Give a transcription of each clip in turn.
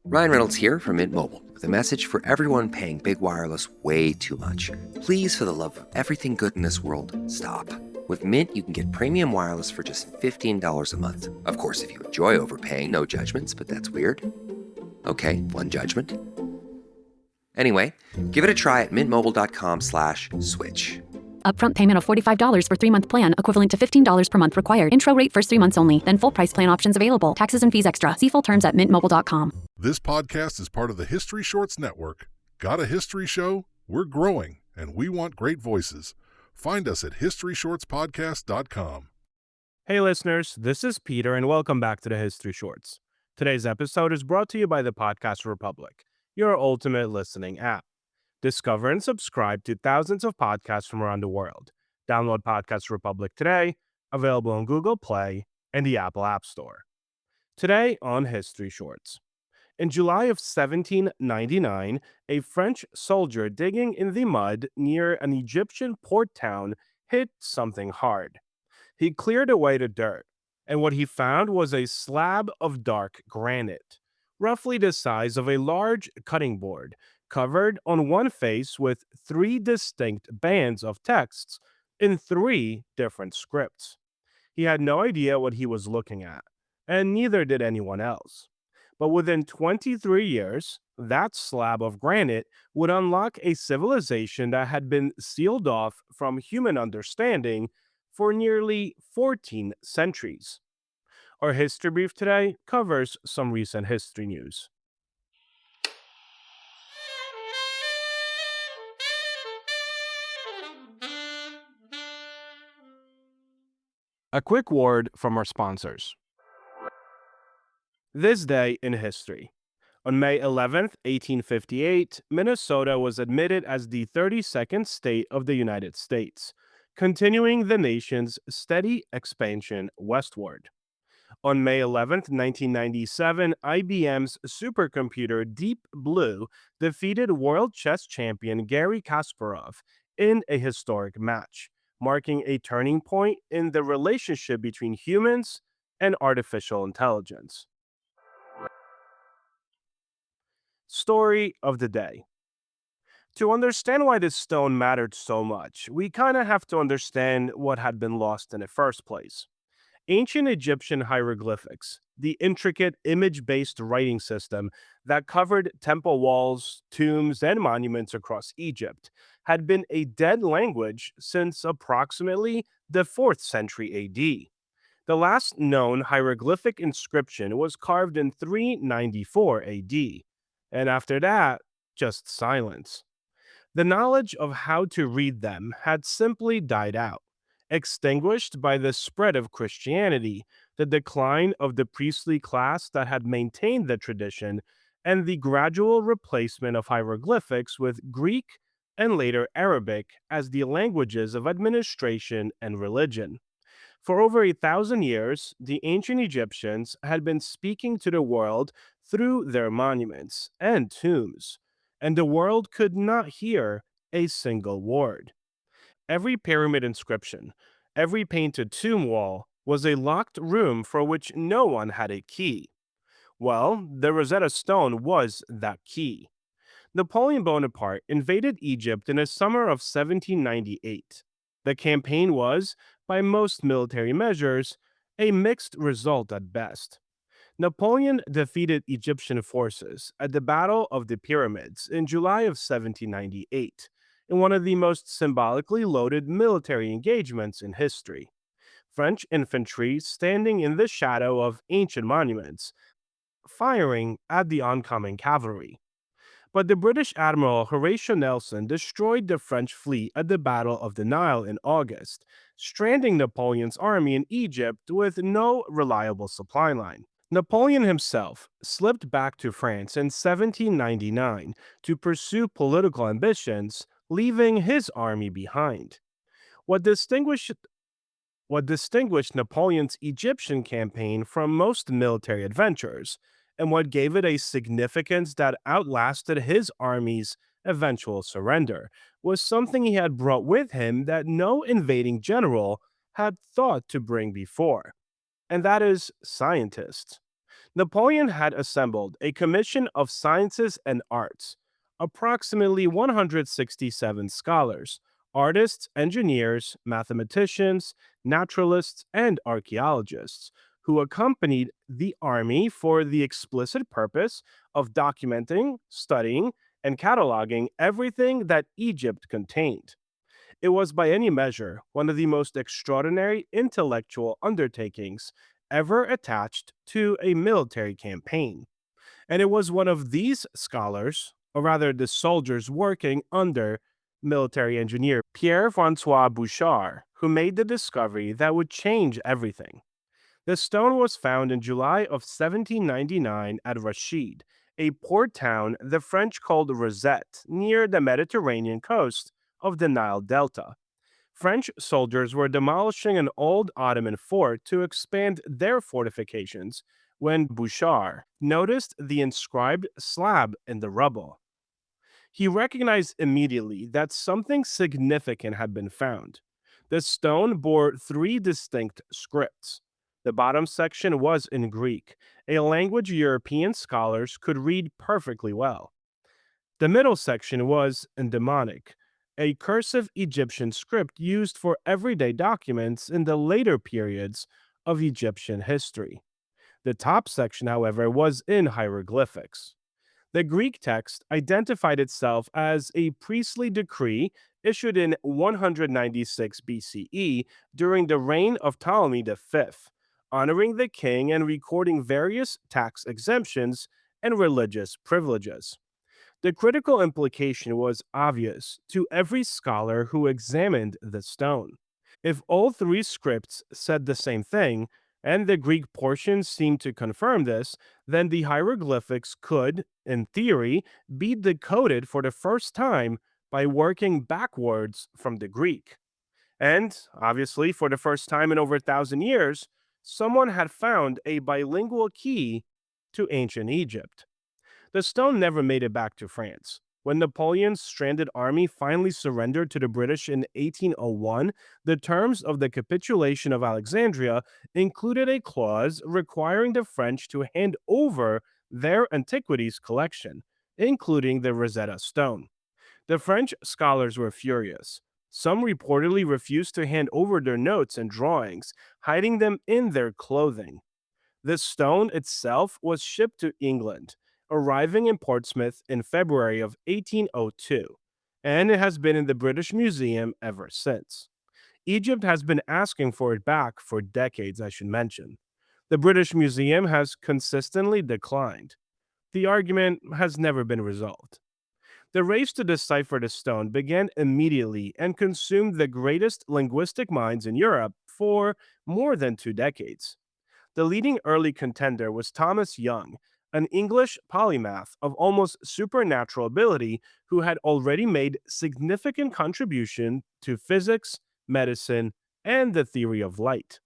Ryan Reynolds here from Mint Mobile with a message for everyone paying big wireless way too much. Please, for the love of everything good in this world, stop. With Mint, you can get premium wireless for just $15 a month. Of course, if you enjoy overpaying, no judgments, but that's weird. Okay, one judgment. Anyway, give it a try at mintmobile.com/switch. Upfront payment of $45 for 3-month plan, equivalent to $15 per month required. Intro rate first 3 months only, then full price plan options available. Taxes and fees extra. See full terms at mintmobile.com. This podcast is part of the History Shorts Network. Got a history show? We're growing, and we want great voices. Find us at historyshortspodcast.com. Hey listeners, this is Peter and welcome back to the History Shorts. Today's episode is brought to you by the Podcast Republic, your ultimate listening app. Discover and subscribe to thousands of podcasts from around the world. Download Podcast Republic today, available on Google Play and the Apple App Store. Today on History Shorts. In July of 1799, a French soldier digging in the mud near an Egyptian port town hit something hard. He cleared away the dirt, and what he found was a slab of dark granite, roughly the size of a large cutting board, covered on one face with 3 distinct bands of texts in 3 different scripts. He had no idea what he was looking at, and neither did anyone else. But within 23 years, that slab of granite would unlock a civilization that had been sealed off from human understanding for nearly 14 centuries. Our history brief today covers some recent history news. A quick word from our sponsors. This day in history. On May 11th, 1858, Minnesota was admitted as the 32nd state of the United States, continuing the nation's steady expansion westward. On May 11th, 1997, IBM's supercomputer Deep Blue defeated world chess champion Garry Kasparov in a historic match, marking a turning point in the relationship between humans and artificial intelligence. Story of the day. To understand why this stone mattered so much, we kind of have to understand what had been lost in the first place. Ancient Egyptian hieroglyphics, the intricate image-based writing system that covered temple walls, tombs, and monuments across Egypt, had been a dead language since approximately the 4th century AD. The last known hieroglyphic inscription was carved in 394 AD, and after that, just silence. The knowledge of how to read them had simply died out, extinguished by the spread of Christianity, the decline of the priestly class that had maintained the tradition, and the gradual replacement of hieroglyphics with Greek and later Arabic as the languages of administration and religion. For over 1,000 years, the ancient Egyptians had been speaking to the world through their monuments and tombs, and the world could not hear a single word. Every pyramid inscription, every painted tomb wall was a locked room for which no one had a key. Well, the Rosetta Stone was that key. Napoleon Bonaparte invaded Egypt in the summer of 1798. The campaign was, by most military measures, a mixed result at best. Napoleon defeated Egyptian forces at the Battle of the Pyramids in July of 1798, in one of the most symbolically loaded military engagements in history. French infantry standing in the shadow of ancient monuments, firing at the oncoming cavalry. But the British Admiral Horatio Nelson destroyed the French fleet at the Battle of the Nile in August, stranding Napoleon's army in Egypt with no reliable supply line. Napoleon himself slipped back to France in 1799 to pursue political ambitions, leaving his army behind. What distinguished Napoleon's Egyptian campaign from most military adventures, and what gave it a significance that outlasted his army's eventual surrender, was something he had brought with him that no invading general had thought to bring before, and that is scientists. Napoleon had assembled a commission of sciences and arts, approximately 167 scholars, artists, engineers, mathematicians, naturalists, and archaeologists, who accompanied the army for the explicit purpose of documenting, studying, and cataloging everything that Egypt contained. It was by any measure one of the most extraordinary intellectual undertakings ever attached to a military campaign. And it was one of these scholars, or rather the soldiers working under military engineer Pierre-François Bouchard, who made the discovery that would change everything. The stone was found in July of 1799 at Rashid, a port town the French called Rosette, near the Mediterranean coast of the Nile Delta. French soldiers were demolishing an old Ottoman fort to expand their fortifications when Bouchard noticed the inscribed slab in the rubble. He recognized immediately that something significant had been found. The stone bore three distinct scripts. The bottom section was in Greek, a language European scholars could read perfectly well. The middle section was in Demotic, a cursive Egyptian script used for everyday documents in the later periods of Egyptian history. The top section, however, was in hieroglyphics. The Greek text identified itself as a priestly decree issued in 196 BCE during the reign of Ptolemy V, honoring the king and recording various tax exemptions and religious privileges. The critical implication was obvious to every scholar who examined the stone. If all three scripts said the same thing, and the Greek portions seemed to confirm this, then the hieroglyphics could, in theory, be decoded for the first time by working backwards from the Greek. And, obviously, for the first time in over 1,000 years, someone had found a bilingual key to ancient Egypt. The stone never made it back to France. When Napoleon's stranded army finally surrendered to the British in 1801, the terms of the capitulation of Alexandria included a clause requiring the French to hand over their antiquities collection, including the Rosetta Stone. The French scholars were furious. Some reportedly refused to hand over their notes and drawings, hiding them in their clothing. The stone itself was shipped to England, arriving in Portsmouth in February of 1802, and it has been in the British Museum ever since. Egypt has been asking for it back for decades, I should mention. The British Museum has consistently declined. The argument has never been resolved. The race to decipher the stone began immediately and consumed the greatest linguistic minds in Europe for more than 2 decades. The leading early contender was Thomas Young, an English polymath of almost supernatural ability who had already made significant contribution to physics, medicine, and the theory of light.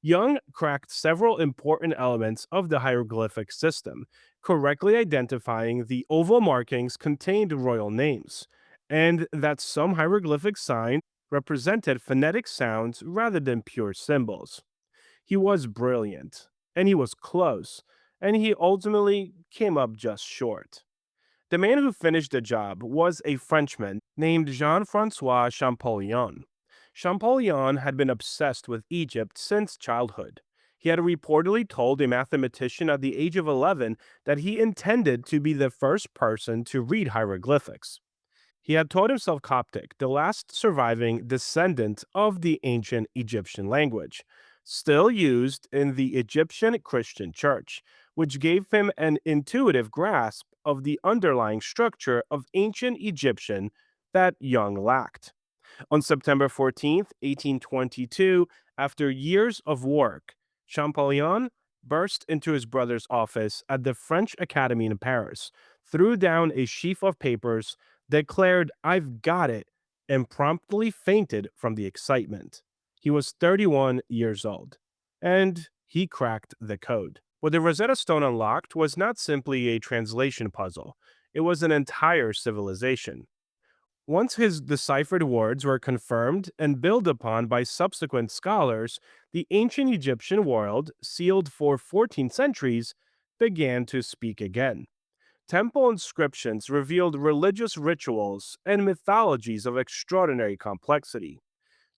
Young cracked several important elements of the hieroglyphic system, correctly identifying the oval markings contained royal names, and that some hieroglyphic signs represented phonetic sounds rather than pure symbols. He was brilliant, and he was close, and he ultimately came up just short. The man who finished the job was a Frenchman named Jean-François Champollion. Champollion had been obsessed with Egypt since childhood. He had reportedly told a mathematician at the age of 11 that he intended to be the first person to read hieroglyphics. He had taught himself Coptic, the last surviving descendant of the ancient Egyptian language, still used in the Egyptian Christian Church, which gave him an intuitive grasp of the underlying structure of ancient Egyptian that Young lacked. On September 14th, 1822, after years of work, Champollion burst into his brother's office at the French Academy in Paris, threw down a sheaf of papers, declared, "I've got it," and promptly fainted from the excitement. He was 31 years old, and he cracked the code. What the Rosetta Stone unlocked was not simply a translation puzzle, it was an entire civilization. Once his deciphered words were confirmed and built upon by subsequent scholars, the ancient Egyptian world, sealed for 14 centuries, began to speak again. Temple inscriptions revealed religious rituals and mythologies of extraordinary complexity.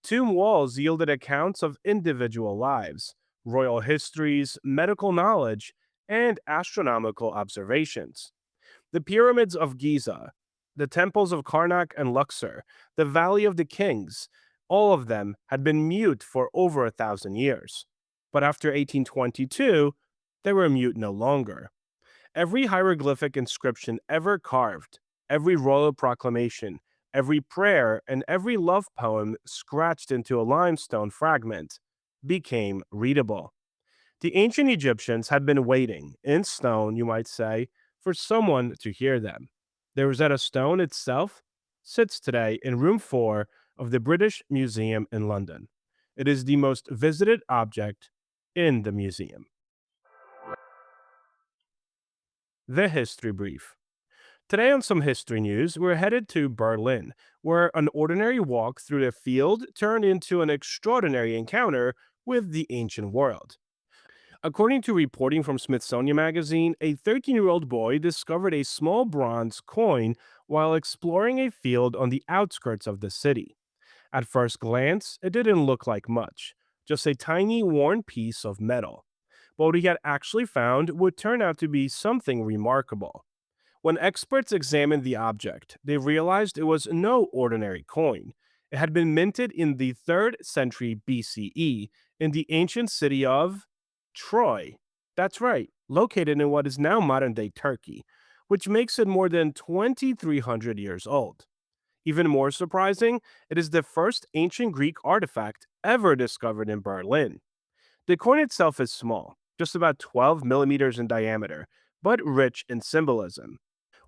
Tomb walls yielded accounts of individual lives, royal histories, medical knowledge, and astronomical observations. The pyramids of Giza, the temples of Karnak and Luxor, the Valley of the Kings, all of them had been mute for over 1,000 years. But after 1822, they were mute no longer. Every hieroglyphic inscription ever carved, every royal proclamation, every prayer, and every love poem scratched into a limestone fragment became readable. The ancient Egyptians had been waiting, in stone, you might say, for someone to hear them. The Rosetta Stone itself sits today in room 4 of the British Museum in London. It is the most visited object in the museum. The History Brief. Today, on some history news, we're headed to Berlin, where an ordinary walk through the field turned into an extraordinary encounter with the ancient world. According to reporting from Smithsonian Magazine, a 13-year-old boy discovered a small bronze coin while exploring a field on the outskirts of the city. At first glance, it didn't look like much, just a tiny worn piece of metal. But what he had actually found would turn out to be something remarkable. When experts examined the object, they realized it was no ordinary coin. It had been minted in the 3rd century BCE in the ancient city of Troy. That's right, located in what is now modern day Turkey, which makes it more than 2,300 years old. Even more surprising, it is the first ancient Greek artifact ever discovered in Berlin. The coin itself is small, just about 12 millimeters in diameter, but rich in symbolism.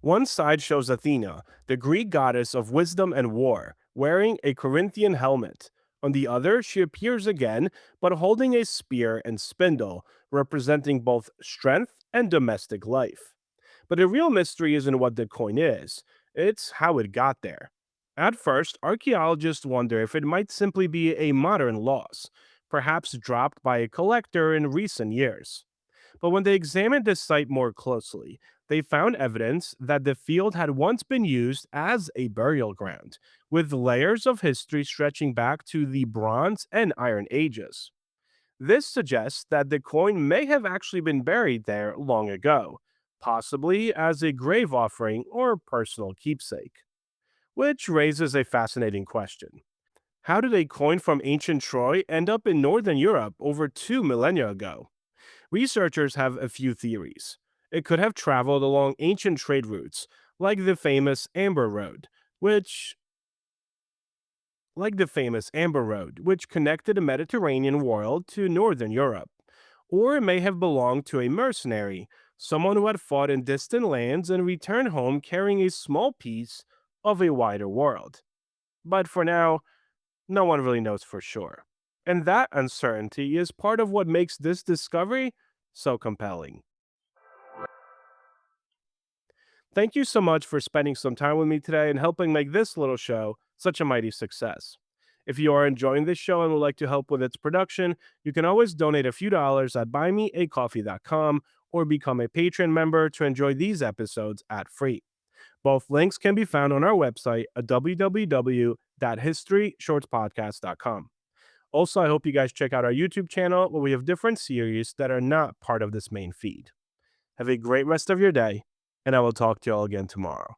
One side shows Athena, the Greek goddess of wisdom and war, wearing a Corinthian helmet. On the other, she appears again, but holding a spear and spindle, representing both strength and domestic life. But the real mystery isn't what the coin is, it's how it got there. At first, archaeologists wonder if it might simply be a modern loss, perhaps dropped by a collector in recent years. But when they examined the site more closely, they found evidence that the field had once been used as a burial ground, with layers of history stretching back to the Bronze and Iron Ages. This suggests that the coin may have actually been buried there long ago, possibly as a grave offering or personal keepsake. Which raises a fascinating question. How did a coin from ancient Troy end up in Northern Europe over 2 millennia ago? Researchers have a few theories. It could have traveled along ancient trade routes, like the famous Amber Road, which which connected the Mediterranean world to northern Europe. Or it may have belonged to a mercenary, someone who had fought in distant lands and returned home carrying a small piece of a wider world. But for now, no one really knows for sure. And that uncertainty is part of what makes this discovery so compelling. Thank you so much for spending some time with me today and helping make this little show such a mighty success. If you are enjoying this show and would like to help with its production, you can always donate a few dollars at buymeacoffee.com or become a Patreon member to enjoy these episodes ad free. Both links can be found on our website at www.historyshortspodcast.com. Also, I hope you guys check out our YouTube channel where we have different series that are not part of this main feed. Have a great rest of your day, and I will talk to you all again tomorrow.